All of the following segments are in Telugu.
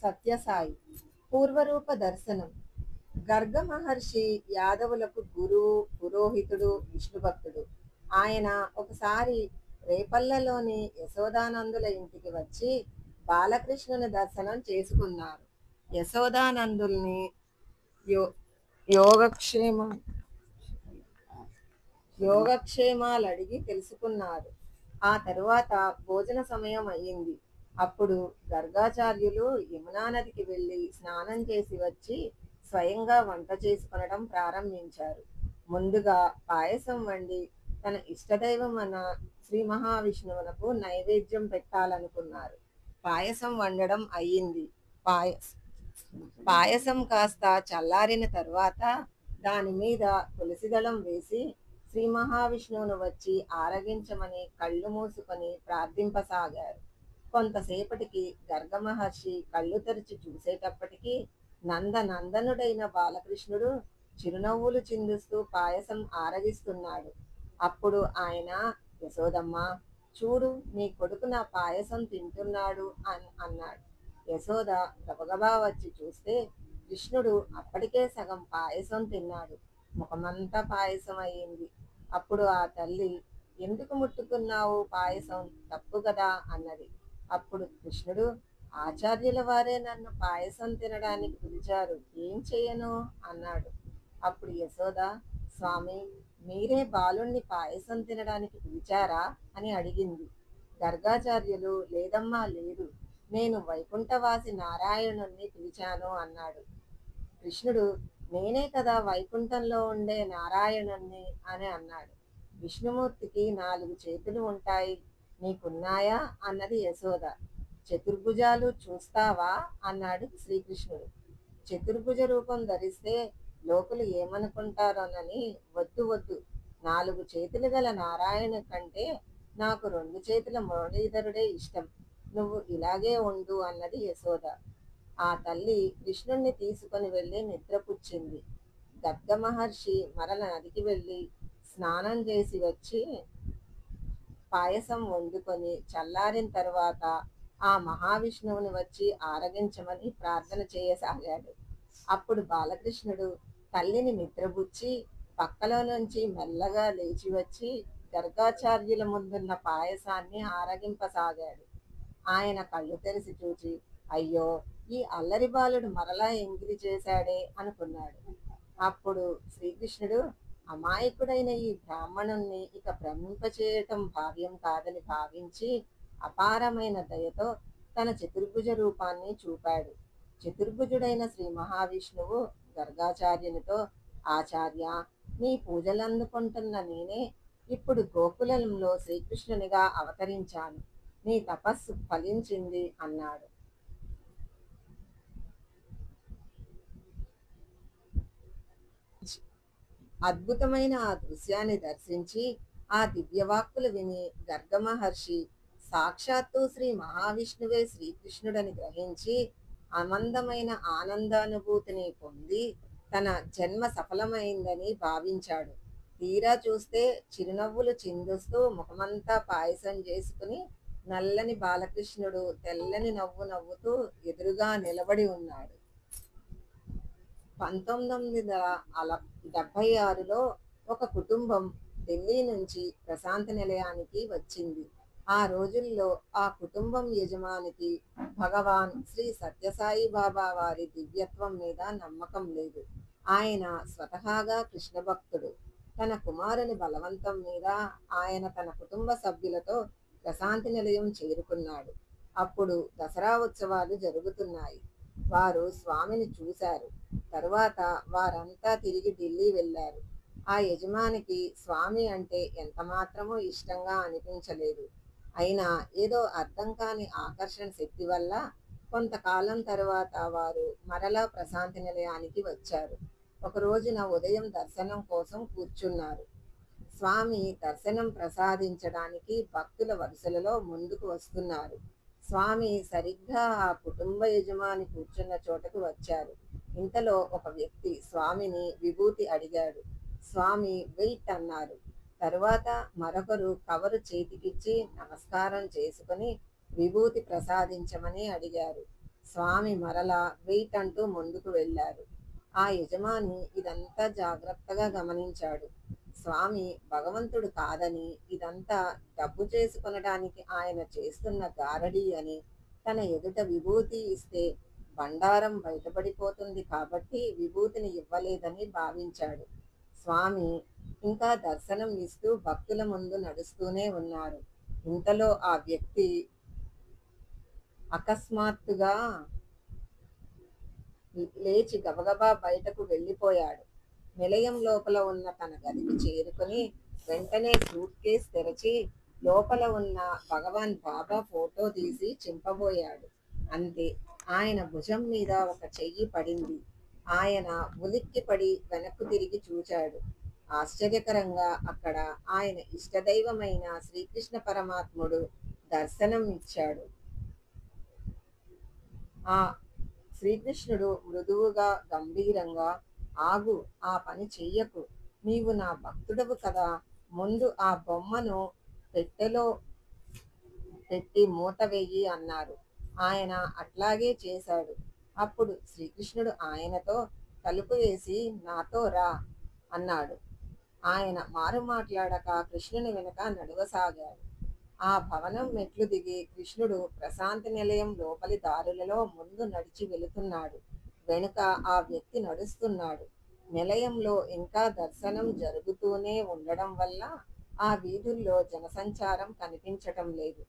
సత్యసాయి పూర్వరూప దర్శనం. గర్గ మహర్షి యాదవులకు గురువు, పురోహితుడు, విష్ణు భక్తుడు. ఆయన ఒకసారి రేపల్లెలోని యశోదానందుల ఇంటికి వచ్చి బాలకృష్ణుని దర్శనం చేసుకున్నారు. యశోదానందుల్ని యో యోగక్షేమ యోగక్షేమాలు అడిగి తెలుసుకున్నారు. ఆ తరువాత భోజన సమయం అయ్యింది. అప్పుడు గర్గాచార్యులు యమునా నదికి వెళ్ళి స్నానం చేసి వచ్చి స్వయంగా వంట చేసుకొనడం ప్రారంభించారు. ముందుగా పాయసం వండి తన ఇష్టదైవం అన్న శ్రీ మహావిష్ణువునకు నైవేద్యం పెట్టాలనుకున్నారు. పాయసం వండడం అయ్యింది. పాయసం కాస్త చల్లారిన తర్వాత దాని మీద తులసిదళం వేసి శ్రీ మహావిష్ణువును వచ్చి ఆరగించమని కళ్ళు మూసుకొని ప్రార్థింపసాగారు. కొంతసేపటికి గర్గ మహర్షి కళ్ళు తెరిచి చూసేటప్పటికి నందనందనుడైన బాలకృష్ణుడు చిరునవ్వులు చిందిస్తూ పాయసం ఆరగిస్తున్నాడు. అప్పుడు ఆయన, యశోదమ్మ, చూడు, నీ కొడుకు నా పాయసం తింటున్నాడు అన్నాడు. యశోద గబగబా వచ్చి చూస్తే కృష్ణుడు అప్పటికే సగం పాయసం తిన్నాడు. ముఖమంతా పాయసం అయ్యింది. అప్పుడు ఆ తల్లి, ఎందుకు ముట్టుకున్నావు పాయసం, తప్పు కదా అన్నది. అప్పుడు కృష్ణుడు, ఆచార్యుల వారే నన్ను పాయసం తినడానికి పిలిచారు, ఏం చేయను అన్నాడు. అప్పుడు యశోద, స్వామి, మీరే బాలుణ్ణి పాయసం తినడానికి పిలిచారా అని అడిగింది. గర్గాచార్యులు, లేదమ్మా లేదు, నేను వైకుంఠవాసి నారాయణుణ్ణి పిలిచాను అన్నాడు. కృష్ణుడు, నేనే కదా వైకుంఠంలో ఉండే నారాయణుణ్ణి అని అన్నాడు. విష్ణుమూర్తికి 4 చేతులు ఉంటాయి, నీకున్నాయా అన్నది యశోద. చతుర్భుజాలు చూస్తావా అన్నాడు శ్రీకృష్ణుడు. చతుర్భుజ రూపం ధరిస్తే లోకులు ఏమనుకుంటారోనని, వద్దు వద్దు, 4 చేతులు గల నారాయణ కంటే నాకు 2 చేతుల మురళీధరుడే ఇష్టం, నువ్వు ఇలాగే ఉండు అన్నది యశోద. ఆ తల్లి కృష్ణుణ్ణి తీసుకొని వెళ్ళి నిద్రపుచ్చింది. గర్గ మహర్షి మరల నదికి వెళ్ళి స్నానం చేసి వచ్చి పాయసం వండుకొని చల్లారిన తరువాత ఆ మహావిష్ణువుని వచ్చి ఆరగించమని ప్రార్థన చేయసాగాడు. అప్పుడు బాలకృష్ణుడు తల్లిని నిద్రబుచ్చి పక్కలో నుంచి మెల్లగా లేచి వచ్చి గర్గాచార్యుల ముందున్న పాయసాన్ని ఆరగింపసాగాడు. ఆయన కళ్ళు తెరిచి చూచి, అయ్యో, ఈ అల్లరి బాలుడు మరలా ఎంగిలి చేశాడే అనుకున్నాడు. అప్పుడు శ్రీకృష్ణుడు, అమాయకుడైన ఈ బ్రాహ్మణుణ్ణి ఇక భ్రమింపచేయటం భావ్యం కాదని భావించి అపారమైన దయతో తన చతుర్భుజ రూపాన్ని చూపాడు. చతుర్భుజుడైన శ్రీ మహావిష్ణువు గర్గాచార్యునితో, ఆచార్య, నీ పూజలందుకుంటున్న నేనే ఇప్పుడు గోకులంలో శ్రీకృష్ణునిగా అవతరించాను, నీ తపస్సు ఫలించింది అన్నాడు. అద్భుతమైన ఆ దృశ్యాన్ని దర్శించి ఆ దివ్యవాక్కులు విని గర్గ మహర్షి సాక్షాత్తు శ్రీ మహావిష్ణువే శ్రీకృష్ణుడని గ్రహించి అమందమైన ఆనందానుభూతిని పొంది తన జన్మ సఫలమైందని భావించాడు. తీరా చూస్తే చిరునవ్వులు చిందుస్తూ ముఖమంతా పాయసం చేసుకుని నల్లని బాలకృష్ణుడు తెల్లని నవ్వు నవ్వుతూ ఎదురుగా నిలబడి ఉన్నాడు. 1976లో ఒక కుటుంబం ఢిల్లీ నుంచి ప్రశాంతి నిలయానికి వచ్చింది. ఆ రోజుల్లో ఆ కుటుంబం యజమానికి భగవాన్ శ్రీ సత్యసాయి బాబా వారి దివ్యత్వం మీద నమ్మకం లేదు. ఆయన స్వతహాగా కృష్ణ భక్తుడు. తన కుమారుని బలవంతం మీద ఆయన తన కుటుంబ సభ్యులతో ప్రశాంతి నిలయం చేరుకున్నాడు. అప్పుడు దసరా ఉత్సవాలు జరుగుతున్నాయి. వారు స్వామిని చూశారు. తరువాత వారంతా తిరిగి ఢిల్లీ వెళ్ళారు. ఆ యజమానికి స్వామి అంటే ఎంతమాత్రమూ ఇష్టంగా అనిపించలేదు. అయినా ఏదో అర్థం కాని ఆకర్షణ శక్తి వల్ల కొంతకాలం తరువాత వారు మరలా ప్రశాంతి నిలయానికి వచ్చారు. ఒక రోజున ఉదయం దర్శనం కోసం కూర్చున్నారు. స్వామి దర్శనం ప్రసాదించడానికి భక్తుల వరుసలలో ముందుకు వస్తున్నారు. స్వామి సరిగ్గా ఆ కుటుంబ యజమాని కూర్చున్న చోటకు వచ్చారు. ఇంతలో ఒక వ్యక్తి స్వామిని విభూతి అడిగాడు. స్వామి వెయిట్ అన్నారు. తరువాత మరొకరు కవరు చేతికిచ్చి నమస్కారం చేసుకుని విభూతి ప్రసాదించమని అడిగారు. స్వామి మరలా వెయిట్ అంటూ ముందుకు వెళ్ళారు. ఆ యజమాని ఇదంతా జాగ్రత్తగా గమనించాడు. స్వామి భగవంతుడు కాదని, ఇదంతా డబ్బు చేసుకొనడానికి ఆయన చేస్తున్న గారడీ అని, తన ఎదుట విభూతి ఇస్తే బండారం బయటపడిపోతుంది కాబట్టి విభూతిని ఇవ్వలేదని భావించాడు. స్వామి ఇంకా దర్శనం ఇస్తూ భక్తుల ముందు నడుస్తూనే ఉన్నారు. ఇంతలో ఆ వ్యక్తి అకస్మాత్తుగా లేచి గబగబా బయటకు వెళ్ళిపోయాడు. నిలయం లోపల ఉన్న తన గదికి చేరుకొని వెంటనే సూట్ కేస్ తెరచి లోపల ఉన్న భగవాన్ బాబా ఫోటో తీసి చింపబోయాడు. అంతే, ఆయన భుజం మీద ఒక చెయ్యి పడింది. ఆయన ఉలిక్కిపడి వెనక్కు తిరిగి చూచాడు. ఆశ్చర్యకరంగా అక్కడ ఆయన ఇష్టదైవమైన శ్రీకృష్ణ పరమాత్ముడు దర్శనం ఇచ్చాడు. ఆ శ్రీకృష్ణుడు మృదువుగా గంభీరంగా, ఆగు, ఆ పని చెయ్యకు, నీవు నా భక్తుడవు కదా, ముందు ఆ బొమ్మను పెట్టెలో పెట్టి మూత వెయ్యి అన్నారు. ఆయన అట్లాగే చేశాడు. అప్పుడు శ్రీకృష్ణుడు ఆయనతో తలుపు వేసి నాతో రా అన్నాడు. ఆయన మారు మాట్లాడక కృష్ణుని వెనుక నడవసాగాడు. ఆ భవనం మెట్లు దిగి కృష్ణుడు ప్రశాంతి నిలయం లోపలి దారులలో ముందు నడిచి వెళుతున్నాడు. వెనుక ఆ వ్యక్తి నడుస్తున్నాడు. నిలయంలో ఇంకా దర్శనం జరుగుతూనే ఉండడం వల్ల ఆ వీధుల్లో జనసంచారం కనిపించటం లేదు.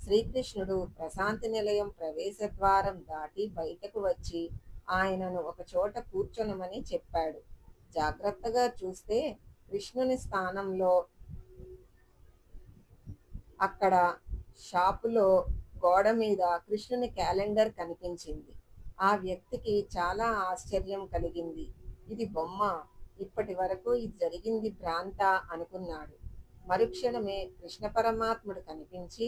శ్రీకృష్ణుడు ప్రశాంతి నిలయం ప్రవేశ ద్వారం దాటి బయటకు వచ్చి ఆయనను ఒక చోట కూర్చొనమని చెప్పాడు. జాగ్రత్తగా చూస్తే కృష్ణుని స్థానంలో అక్కడ షాపులో గోడ మీద కృష్ణుని క్యాలెండర్ కనిపించింది. ఆ వ్యక్తికి చాలా ఆశ్చర్యం కలిగింది. ఇది బొమ్మ, ఇప్పటి వరకు ఇది జరిగింది భ్రాంత అనుకున్నాడు. మరుక్షణమే కృష్ణ పరమాత్ముడు కనిపించి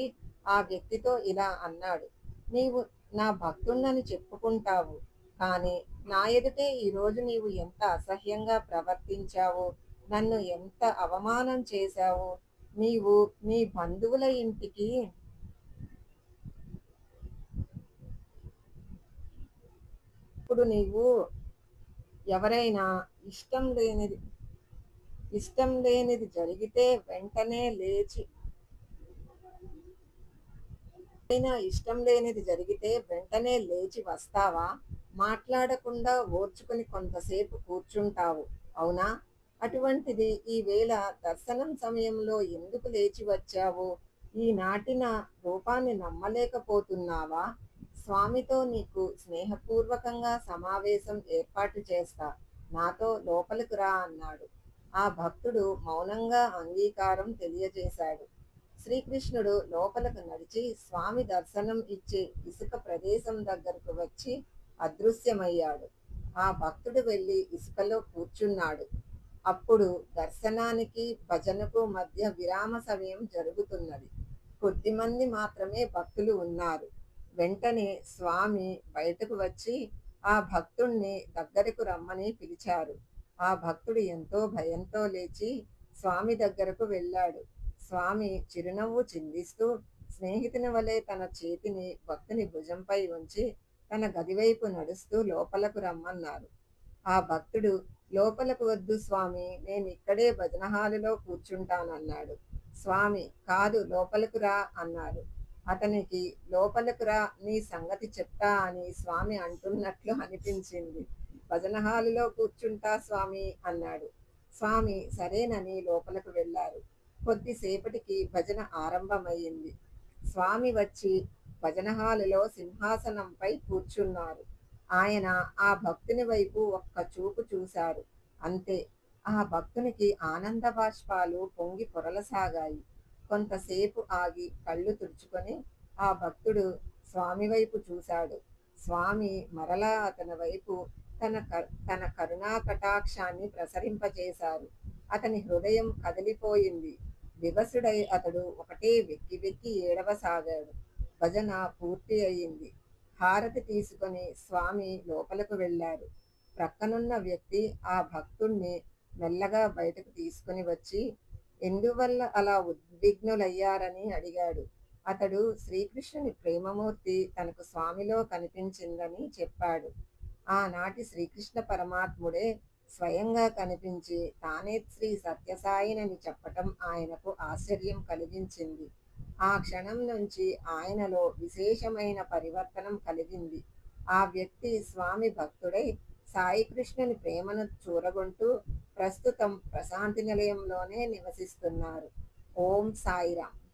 ఆ వ్యక్తితో ఇలా అన్నాడు, నీవు నా భక్తుణ్ణని చెప్పుకుంటావు, కానీ నా ఎదుటే ఈరోజు నీవు ఎంత అసహ్యంగా ప్రవర్తించావో, నన్ను ఎంత అవమానం చేశావో, నీవు నీ బంధువుల ఇంటికి ఇప్పుడు నీవు ఎవరైనా ఇష్టం లేనిది ఇష్టం లేనిది జరిగితే వెంటనే లేచి అయినా ఇష్టం లేనిది జరిగితే వెంటనే లేచి వస్తావా? మాట్లాడకుండా ఓర్చుకుని కొంతసేపు కూర్చుంటావు, అవునా? అటువంటిది ఈవేళ దర్శనం సమయంలో ఎందుకు లేచి వచ్చావు? ఈనాటి నా రూపాన్ని నమ్మలేకపోతున్నావా? స్వామితో నీకు స్నేహపూర్వకంగా సమావేశం ఏర్పాటు చేస్తా, నాతో లోపలికి రా అన్నాడు. ఆ భక్తుడు మౌనంగా అంగీకారం తెలియజేశాడు. శ్రీకృష్ణుడు లోపలకు నడిచి స్వామి దర్శనం ఇచ్చే ఇసుక ప్రదేశం దగ్గరకు వచ్చి అదృశ్యమయ్యాడు. ఆ భక్తుడు వెళ్ళి ఇసుకలో కూర్చున్నాడు. అప్పుడు దర్శనానికి భజనకు మధ్య విరామ సమయం జరుగుతున్నది. కొద్దిమంది మాత్రమే భక్తులు ఉన్నారు. వెంటనే స్వామి బయటకు వచ్చి ఆ భక్తుణ్ణి దగ్గరకు రమ్మని పిలిచారు. ఆ భక్తుడు ఎంతో భయంతో లేచి స్వామి దగ్గరకు వెళ్ళాడు. స్వామి చిరునవ్వు చిందిస్తూ స్నేహితుని వలె తన చేతిని భక్తుని భుజంపై ఉంచి తన గదివైపు నడుస్తూ లోపలకు రమ్మన్నారు. ఆ భక్తుడు లోపలకు వద్దు స్వామి, నేను ఇక్కడే భజన హాలులో కూర్చుంటానన్నాడు. స్వామి కాదు, లోపలకు రా అన్నారు. అతనికి లోపలకు రా, నీ సంగతి చెప్తా అని స్వామి అంటున్నట్లు అనిపించింది. భజన హాలులో కూర్చుంటా స్వామి అన్నాడు. స్వామి సరేనని లోపలకు వెళ్ళారు. కొద్దిసేపటికి భజన ఆరంభమయ్యింది. స్వామి వచ్చి భజన హాలులో సింహాసనంపై కూర్చున్నారు. ఆయన ఆ భక్తుని వైపు ఒక్క చూపు చూశారు. అంతే, ఆ భక్తునికి ఆనంద బాష్పాలు పొంగి పొరలసాగాయి. కొంతసేపు ఆగి కళ్ళు తుడుచుకొని ఆ భక్తుడు స్వామి వైపు చూశాడు. స్వామి మరలా అతని వైపు తన కరుణా కటాక్షాన్ని ప్రసరింపజేశారు. అతని హృదయం కదిలిపోయింది. వివసుడై అతడు ఒకటే వెక్కి వెక్కి ఏడవసాగాడు. భజన పూర్తి అయింది. హారతి తీసుకొని స్వామి లోపలకు వెళ్ళారు. ప్రక్కనున్న వ్యక్తి ఆ భక్తుణ్ణి మెల్లగా బయటకు తీసుకుని వచ్చి ఎందువల్ల అలా ఉద్విగ్నులయ్యారని అడిగాడు. అతడు శ్రీకృష్ణుని ప్రేమమూర్తి తనకు స్వామిలో కనిపించిందని చెప్పాడు. ఆనాటి శ్రీకృష్ణ పరమాత్ముడే స్వయంగా కనిపించి తానే శ్రీ సత్యసాయినని చెప్పటం ఆయనకు ఆశ్చర్యం కలిగించింది. ఆ క్షణం నుంచి ఆయనలో విశేషమైన పరివర్తనం కలిగింది. ఆ వ్యక్తి స్వామి భక్తుడై సాయికృష్ణుని ప్రేమను చూరగొంటూ ప్రస్తుతం ప్రశాంతి నిలయంలోనే నివసిస్తున్నారు. ఓం సాయిరాం.